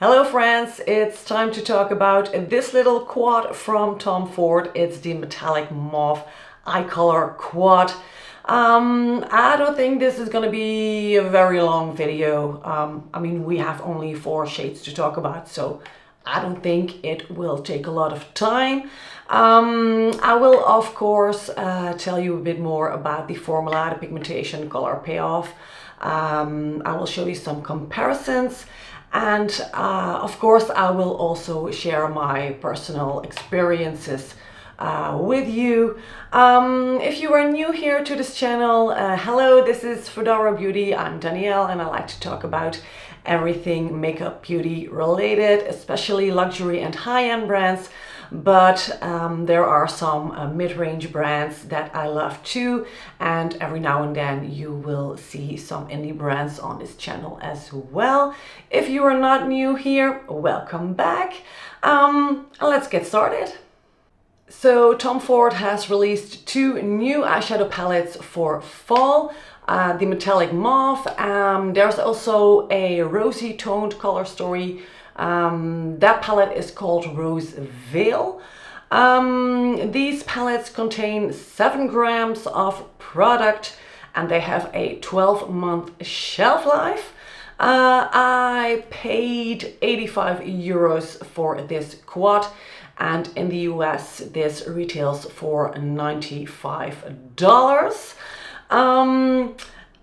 Hello friends, it's time to talk about this little quad from Tom Ford. It's the metallic mauve eye color quad. I don't think this is going to be a very long video. I mean, we have only 4 shades to talk about, so I don't think it will take a lot of time. I will of course tell you a bit more about the formula, the pigmentation, color payoff. I will show you some comparisons. And of course, I will also share my personal experiences with you. If you are new here to this channel, hello, this is Fedora Beauty. I'm Danielle and I like to talk about everything makeup beauty related, especially luxury and high-end brands. But there are some mid-range brands that I love too, and every now and then you will see some indie brands on this channel as well. If you are not new here, welcome back. Let's get started. So Tom Ford has released 2 new eyeshadow palettes for fall. The metallic mauve. There's also a rosy toned color story. That palette is called Rose Veil. These palettes contain 7 grams of product and they have a 12-month shelf life. I paid 85 euros for this quad, and in the US this retails for $95.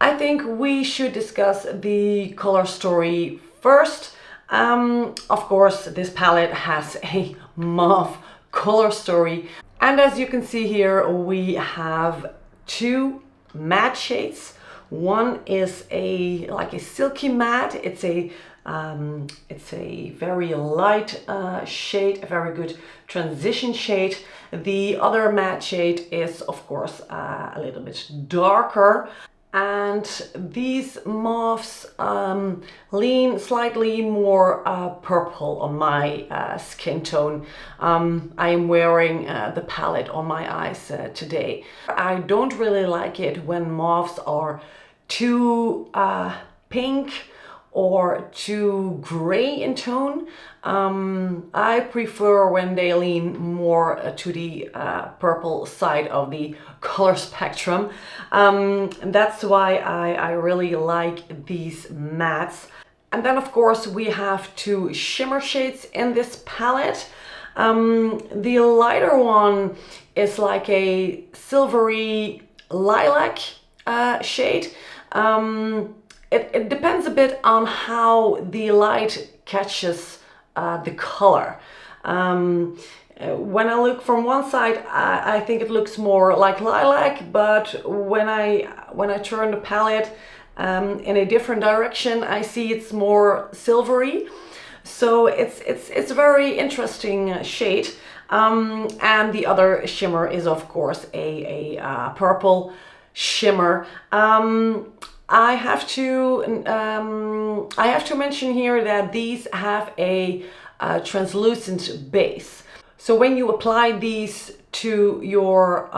I think we should discuss the color story first. Of course, this palette has a mauve color story, and as you can see here, we have 2 matte shades. One is like a silky matte. It's a very light shade, a very good transition shade. The other matte shade is, of course, a little bit darker. And these mauves lean slightly more purple on my skin tone. I am wearing the palette on my eyes today. I don't really like it when mauves are too pink or too gray in tone. I prefer when they lean more to the purple side of the color spectrum. That's why I really like these mattes. And then of course we have 2 shimmer shades in this palette. The lighter one is like a silvery lilac shade. It depends a bit on how the light catches the color. When I look from one side, I think it looks more like lilac, but when I turn the palette in a different direction, I see it's more silvery. So it's a very interesting shade. And the other shimmer is of course a purple shimmer. I have to mention here that these have a translucent base. So when you apply these to your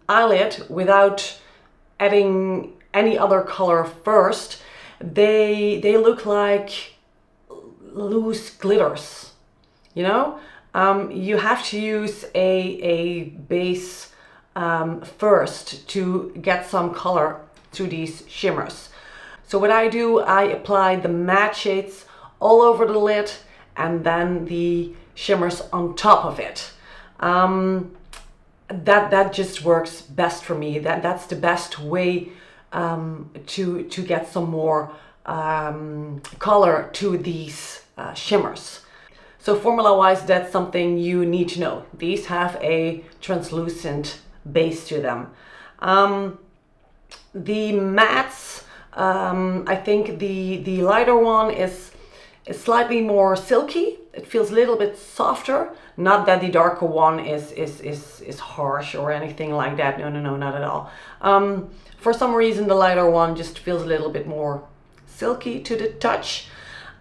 eyelid without adding any other color first, they look like loose glitters. You know, you have to use a base first to get some color to these shimmers. So what I do, I apply the matte shades all over the lid and then the shimmers on top of it. That just works best for me. That's the best way to get some more color to these shimmers. So formula wise, that's something you need to know. These have a translucent base to them. The mattes, I think the lighter one is slightly more silky. It feels a little bit softer. Not that the darker one is harsh or anything like that. No, not at all. For some reason, the lighter one just feels a little bit more silky to the touch.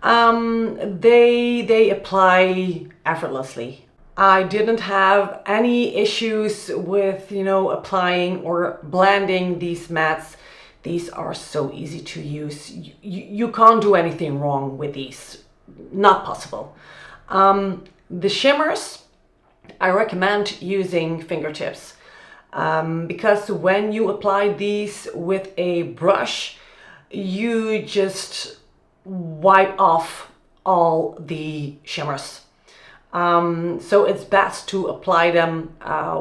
They apply effortlessly. I didn't have any issues with, applying or blending these mattes. These are so easy to use. You can't do anything wrong with these. not possible. The shimmers, I recommend using fingertips because when you apply these with a brush, you just wipe off all the shimmers. So it's best to apply them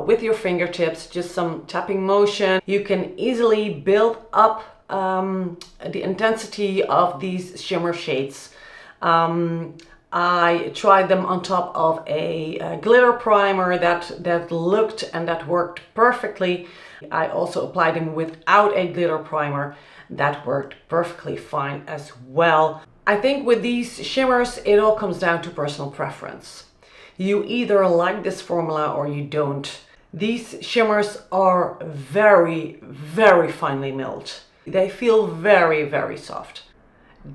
with your fingertips, just some tapping motion. You can easily build up the intensity of these shimmer shades. I tried them on top of a glitter primer that looked and that worked perfectly. I also applied them without a glitter primer. That worked perfectly fine as well. I think with these shimmers, it all comes down to personal preference. You either like this formula or you don't. These shimmers are very, very finely milled. They feel very, very soft.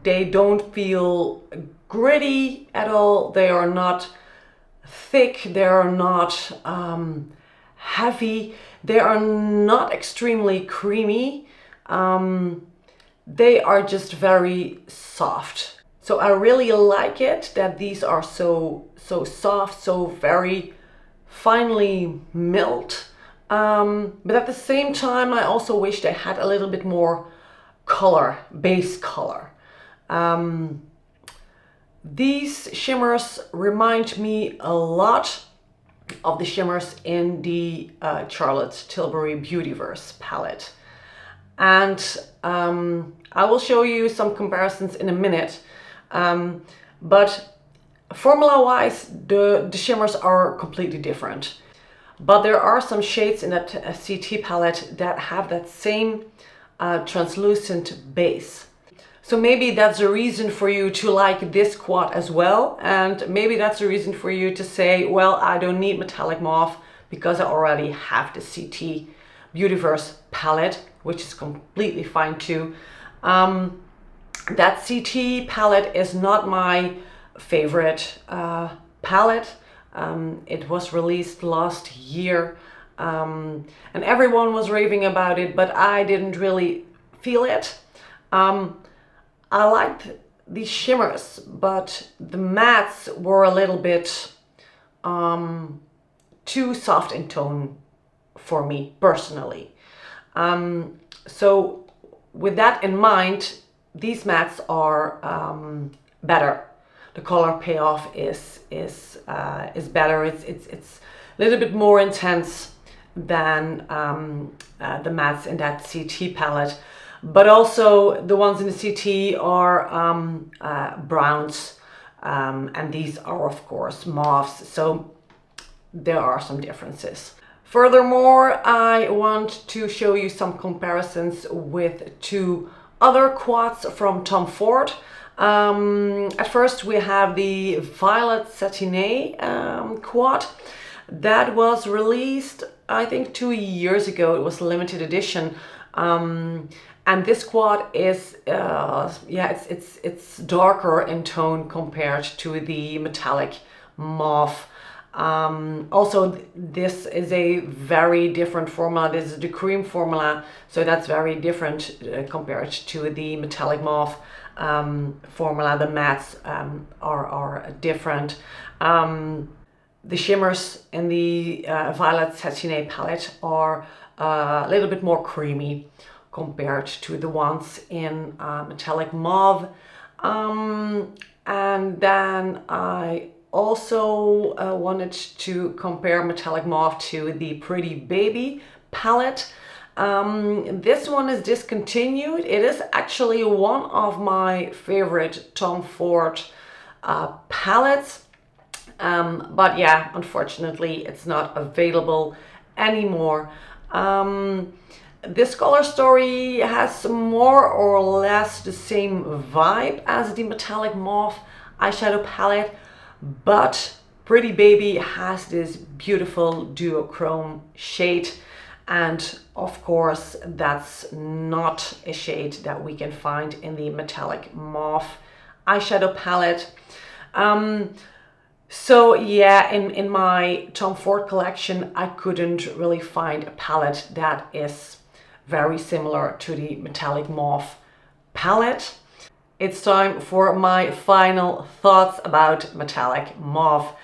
They don't feel gritty at all. They are not thick. They are not heavy. They are not extremely creamy. They are just very soft. So I really like it that these are so soft, so very finely milled. But at the same time, I also wish they had a little bit more color, base color. These shimmers remind me a lot of the shimmers in the Charlotte Tilbury Beautyverse palette. And I will show you some comparisons in a minute. But formula-wise, the shimmers are completely different. But there are some shades in that CT palette that have that same translucent base. So maybe that's a reason for you to like this quad as well. And maybe that's a reason for you to say, well, I don't need metallic mauve because I already have the CT Beautyverse palette, which is completely fine too. That CT palette is not my favorite palette. It was released last year and everyone was raving about it, but I didn't really feel it. I liked these shimmers, but the mattes were a little bit too soft in tone for me personally. So with that in mind, these mattes are better. The color payoff is better. It's a little bit more intense than the mattes in that CT palette. But also the ones in the CT are browns, and these are of course mauves. So there are some differences. Furthermore, I want to show you some comparisons with two other quads from Tom Ford. At first we have the Violet Satiné quad that was released, I think 2 years ago. It was a limited edition. And this quad is, it's darker in tone compared to the metallic mauve. Also, this is a very different formula. This is the cream formula, so that's very different compared to the metallic mauve formula. The mattes are different. The shimmers in the Violet Satiné palette are a little bit more creamy compared to the ones in metallic mauve. And then I also wanted to compare metallic mauve to the Pretty Baby palette. This one is discontinued. It is actually one of my favorite Tom Ford palettes. But yeah, unfortunately, it's not available anymore. This color story has more or less the same vibe as the metallic mauve eyeshadow palette, but Pretty Baby has this beautiful duochrome shade, and of course that's not a shade that we can find in the metallic mauve eyeshadow palette. So yeah, in my Tom Ford collection, I couldn't really find a palette that is very similar to the metallic mauve palette. it's time for my final thoughts about Metallic Mauve.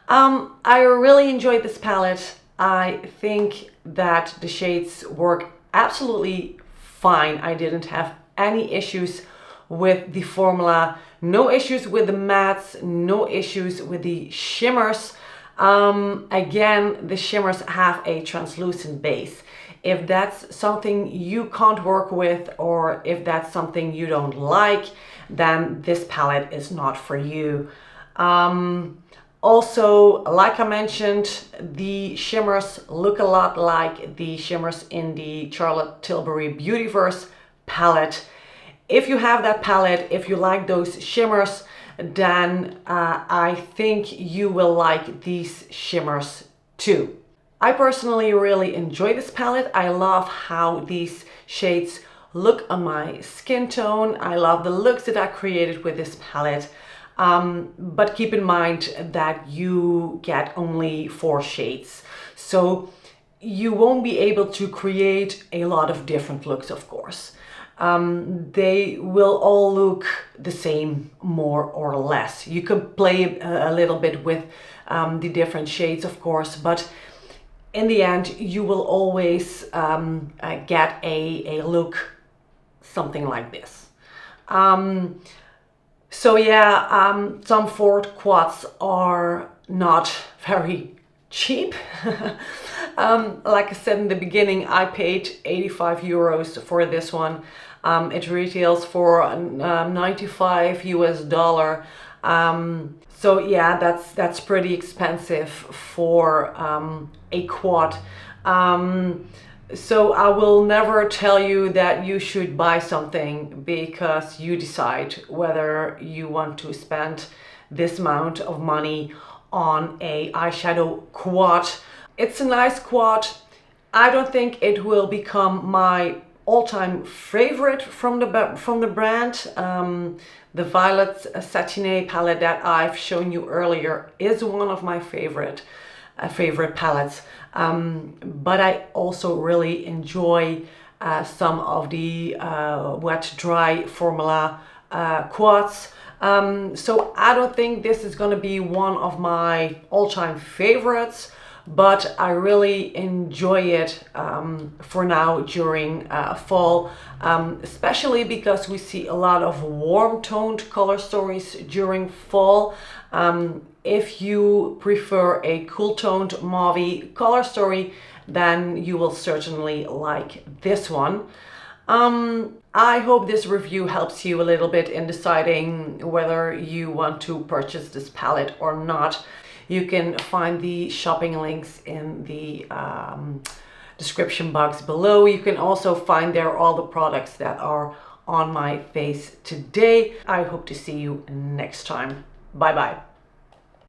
I really enjoyed this palette. I think that the shades work absolutely fine. I didn't have any issues with the formula, no issues with the mattes, no issues with the shimmers. Again, the shimmers have a translucent base. If that's something you can't work with, or if that's something you don't like, then this palette is not for you. Also, like I mentioned, the shimmers look a lot like the shimmers in the Charlotte Tilbury Beautyverse palette. If you have that palette, if you like those shimmers, then I think you will like these shimmers too. I personally really enjoy this palette. I love how these shades look on my skin tone. I love the looks that I created with this palette. But keep in mind that you get only 4 shades. So you won't be able to create a lot of different looks, of course. They will all look the same, more or less. You can play a little bit with the different shades, of course, but in the end, you will always get a look something like this. So yeah, Tom Ford quads are not very cheap. Like I said in the beginning, I paid 85 euros for this one. It retails for 95 US dollar. So yeah, that's pretty expensive for a quad. So I will never tell you that you should buy something, because you decide whether you want to spend this amount of money on a eyeshadow quad. It's a nice quad. I don't think it will become my all-time favorite from the brand. The Violet Satiné palette that I've shown you earlier is one of my favorite palettes. But I also really enjoy some of the wet dry formula quads. So I don't think this is going to be one of my all-time favorites, but I really enjoy it for now during fall, especially because we see a lot of warm toned color stories during fall. If you prefer a cool toned mauve color story, then you will certainly like this one. I hope this review helps you a little bit in deciding whether you want to purchase this palette or not. You can find the shopping links in the description box below. You can also find there all the products that are on my face today. I hope to see you next time. Bye bye.